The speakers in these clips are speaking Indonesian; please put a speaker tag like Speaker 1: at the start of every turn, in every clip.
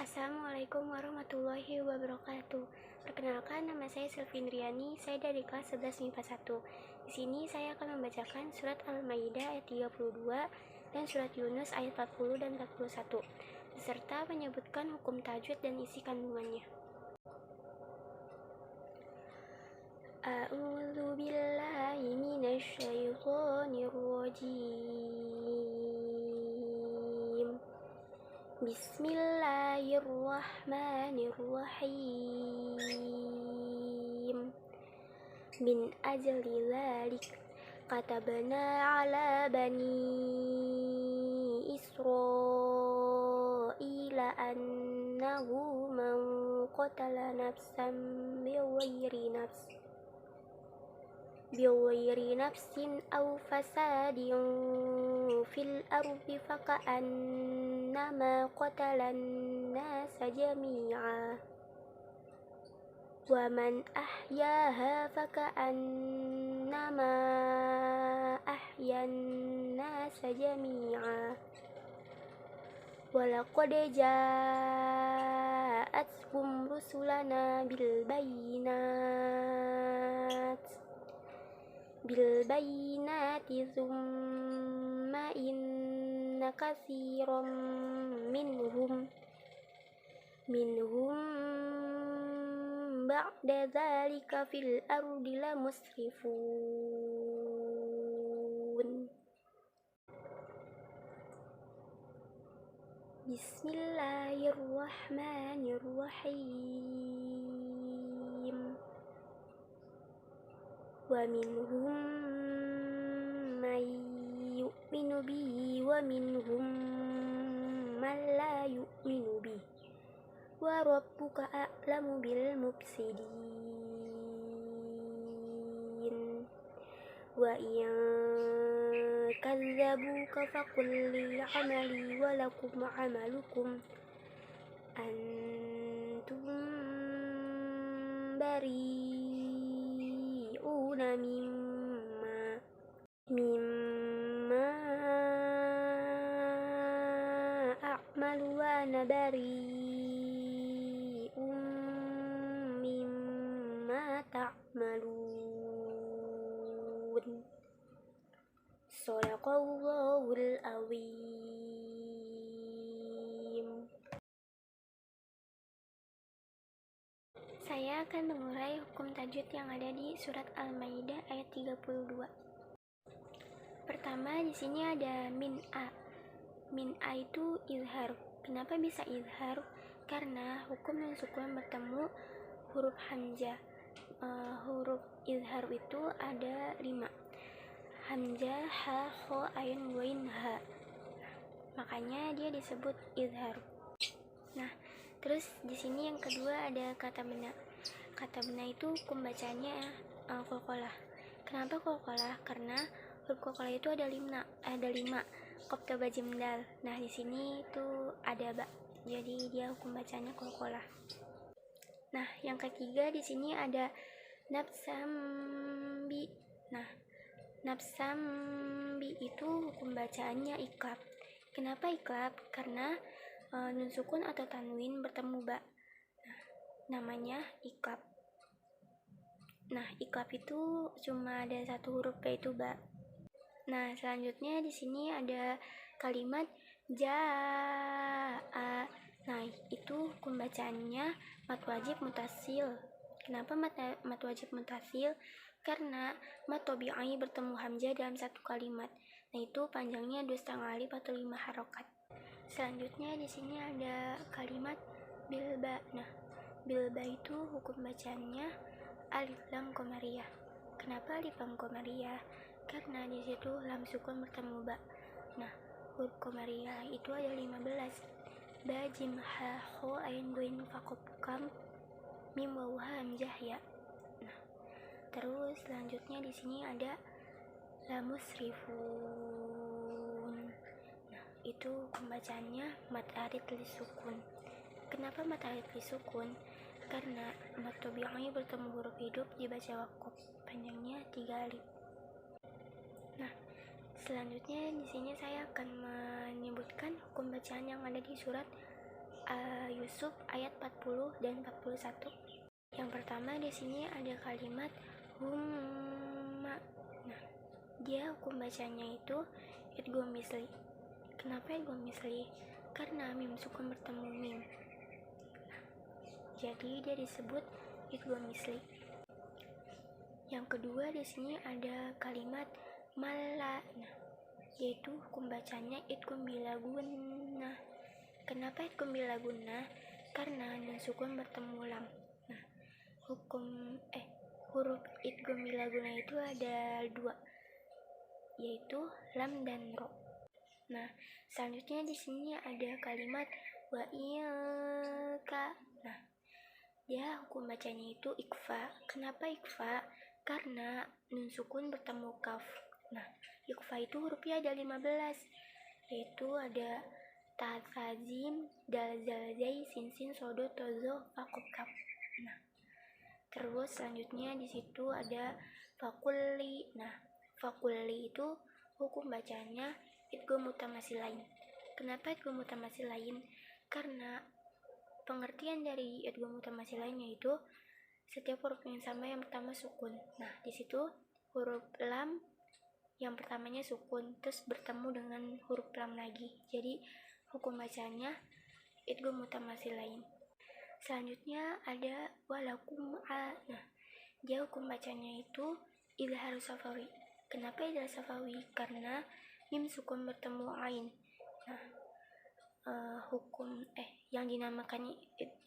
Speaker 1: Assalamualaikum warahmatullahi wabarakatuh. Perkenalkan, nama saya Selvindriani. Saya dari kelas 11 MIPA 1. Di sini saya akan membacakan surat Al-Maidah ayat 32 dan surat Yunus ayat 40 dan 41, beserta menyebutkan hukum tajwid dan isi kandungannya. A'udzu billahi minasyaitonir rajim. Bismillahirrahmanirrahim. Min ajli dzalik katabna ala bani Israila annahu man qatala nafsan بغير نفس أو فساد في الأرض فكأنما قتل الناس جميعا ومن أحياها فكأنما أحيا الناس جميعا ولقد جاءتهم رسلنا بالبينات ثم إن كثيرا منهم بعد ذلك في الأرض لمسرفون. Bismillahirrahmanirrahim. Wa minhum man yu'minu bihi wa minhum man la yu'minu bihi wa rabbuka a'lamu bil mufsidin. Wa in kadzabuka faqul li 'amali wa lakum 'amalukum antum bari'una mimma a'malu wa ana bari'un mimma ta'malun. Shadaqallahul azim. Saya akan mengurai hukum tajwid yang ada di surat Al-Maidah ayat 32. Pertama, di sini ada min a. Min a itu izhar. Kenapa bisa izhar? Karena hukum nun sukun bertemu huruf hamzah. Huruf izhar itu ada 5. Hamzah, ha, kho, ain, ghain, ha. Makanya dia disebut izhar. Nah, terus di sini yang kedua ada kata bena. Kata bena itu hukum bacanya qalqalah. Kenapa qalqalah? Karena huruf qalqalah itu ada 5. Qaf, ta, ba, jim, dal. Nah, di sini itu ada ba. Jadi dia hukum bacanya qalqalah. Nah, yang ketiga di sini ada nafsambi. Nah, nafsambi itu hukum bacaannya iklab. Kenapa iklab? Karena nun sukun atau tanwin bertemu ba. Namanya iklab. Nah, iklab itu cuma ada satu huruf, yaitu ba. Nah, selanjutnya di sini ada kalimat jaa. Nah, itu hukum bacaannya mat wajib mutasil. Kenapa mat wajib mutasil? Karena mat tabi'i bertemu hamzah dalam satu kalimat. Nah, itu panjangnya 2,5 alif atau 5 harokat. Selanjutnya di sini ada kalimat bilba. Nah, bilba itu hukum bacaannya alif lam qamariyah. Kenapa alif lam qamariyah? Karena di situ lam sukun bertemu ba. Nah, huruf qamariyah itu ada 15. Ba, jim, ha, kho, ain, ghain, fa, qaf, kam, mim, waw, hamzah, ya. Nah, terus selanjutnya di sini ada lamusrifun. Nah, itu pembacaannya mat arid li sukun. Kenapa mat arid li sukun? Karena mat tabi'i bertemu huruf hidup dibaca waqaf, panjangnya 3 alif. Nah, selanjutnya di sini saya akan menyebutkan hukum bacaan yang ada di surat Yusuf ayat 40 dan 41. Yang pertama di sini ada kalimat humma. Nah, dia hukum bacanya itu idgham misli. Kenapa idgham misli? Karena mim sukun bertemu mim. Jadi dia disebut idgham misli. Yang kedua di sini ada kalimat malla. Nah, yaitu hukum bacanya idgham bila gunnah. Kenapa idgham bila gunnah? Karena nun sukun bertemu lam. Nah, huruf idgham bila gunnah itu ada 2, yaitu lam dan ro. Nah, selanjutnya di sini ada kalimat wa ilka. Nah, dia hukum bacanya itu ikfa. Kenapa ikfa? Karena nun sukun bertemu kaf. Nah, ikfa itu hurufnya ada 15, yaitu ada ta, tha, jim, dal, zal, zai, sin, sodo, tozo, fa, qaf, kaf. Nah, terus selanjutnya di situ ada fakulli. Nah, fakulli itu hukum bacanya idgham mutamatsilain. Kenapa idgham mutamatsilain? Karena pengertian dari idgham mutamatsilain yaitu setiap huruf yang sama yang pertama sukun. Nah, di situ huruf lam yang pertamanya sukun terus bertemu dengan huruf lam lagi. Jadi hukum bacanya idgham mutamatsilain. Selanjutnya ada walakum a. Nah, dia hukum bacanya itu idhar safawi. Kenapa idhar safawi? Karena mim sukun bertemu ain. Nah, yang dinamakan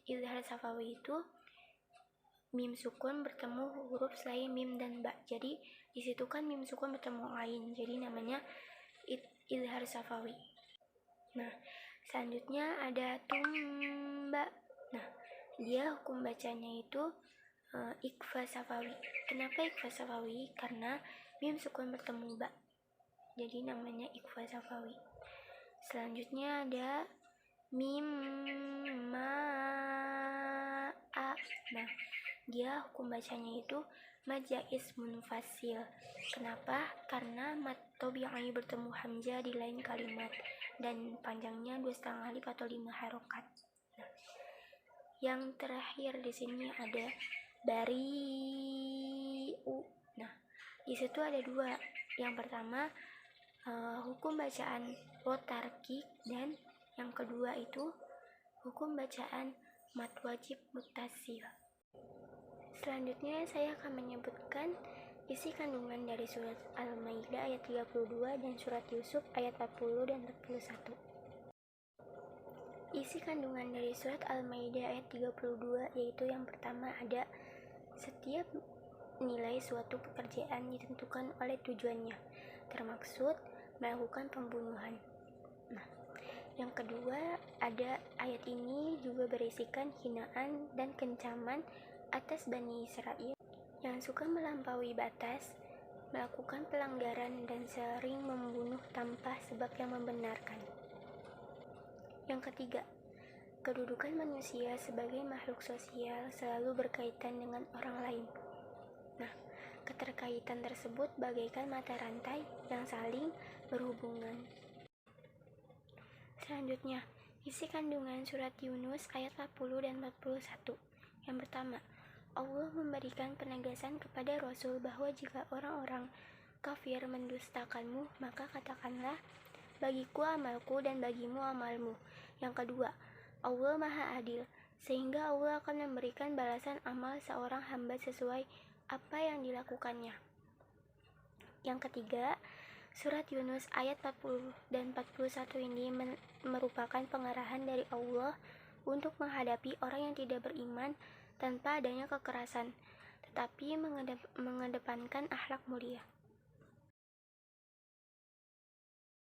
Speaker 1: idhar safawi itu mim sukun bertemu huruf selain mim dan ba. Jadi di situ kan mim sukun bertemu ain, jadi namanya idhar safawi. Nah, selanjutnya ada tumba. Nah, dia hukum bacanya itu ikhfa safawi. Kenapa ikhfa safawi? Karena mim sukun bertemu ba, jadi namanya ikhfa safawi. Selanjutnya ada mim ma a. Nah, dia hukum bacanya itu majais munfasil. Kenapa? Karena mat tabi'i bertemu hamzah di lain kalimat dan panjangnya 2,5 alif atau 5 harokat. Nah, yang terakhir di sini ada bari'u. Nah, di situ ada 2. Yang pertama hukum bacaan rotarkik, dan yang kedua itu hukum bacaan mat wajib muttasil. Selanjutnya saya akan menyebutkan isi kandungan dari surat Al-Maidah ayat 32 dan surat Yusuf ayat 40 dan 41. Isi kandungan dari surat Al-Maidah ayat 32 yaitu yang pertama ada setiap nilai suatu pekerjaan ditentukan oleh tujuannya, termaksud melakukan pembunuhan. Nah, yang kedua ada ayat ini juga berisikan hinaan dan kencaman atas Bani Israel yang suka melampaui batas, melakukan pelanggaran dan sering membunuh tanpa sebab yang membenarkan. Yang ketiga, kedudukan manusia sebagai makhluk sosial selalu berkaitan dengan orang lain. Nah, keterkaitan tersebut bagaikan mata rantai yang saling berhubungan. Selanjutnya, isi kandungan surat Yunus ayat 40 dan 41. Yang pertama, Allah memberikan penegasan kepada Rasul bahwa jika orang-orang kafir mendustakanmu, maka katakanlah, bagiku amalku dan bagimu amalmu. Yang kedua, Allah Maha Adil, sehingga Allah akan memberikan balasan amal seorang hamba sesuai apa yang dilakukannya. Yang ketiga, surat Yunus ayat 40 dan 41 ini merupakan pengarahan dari Allah untuk menghadapi orang yang tidak beriman tanpa adanya kekerasan, tetapi mengedepankan akhlak mulia.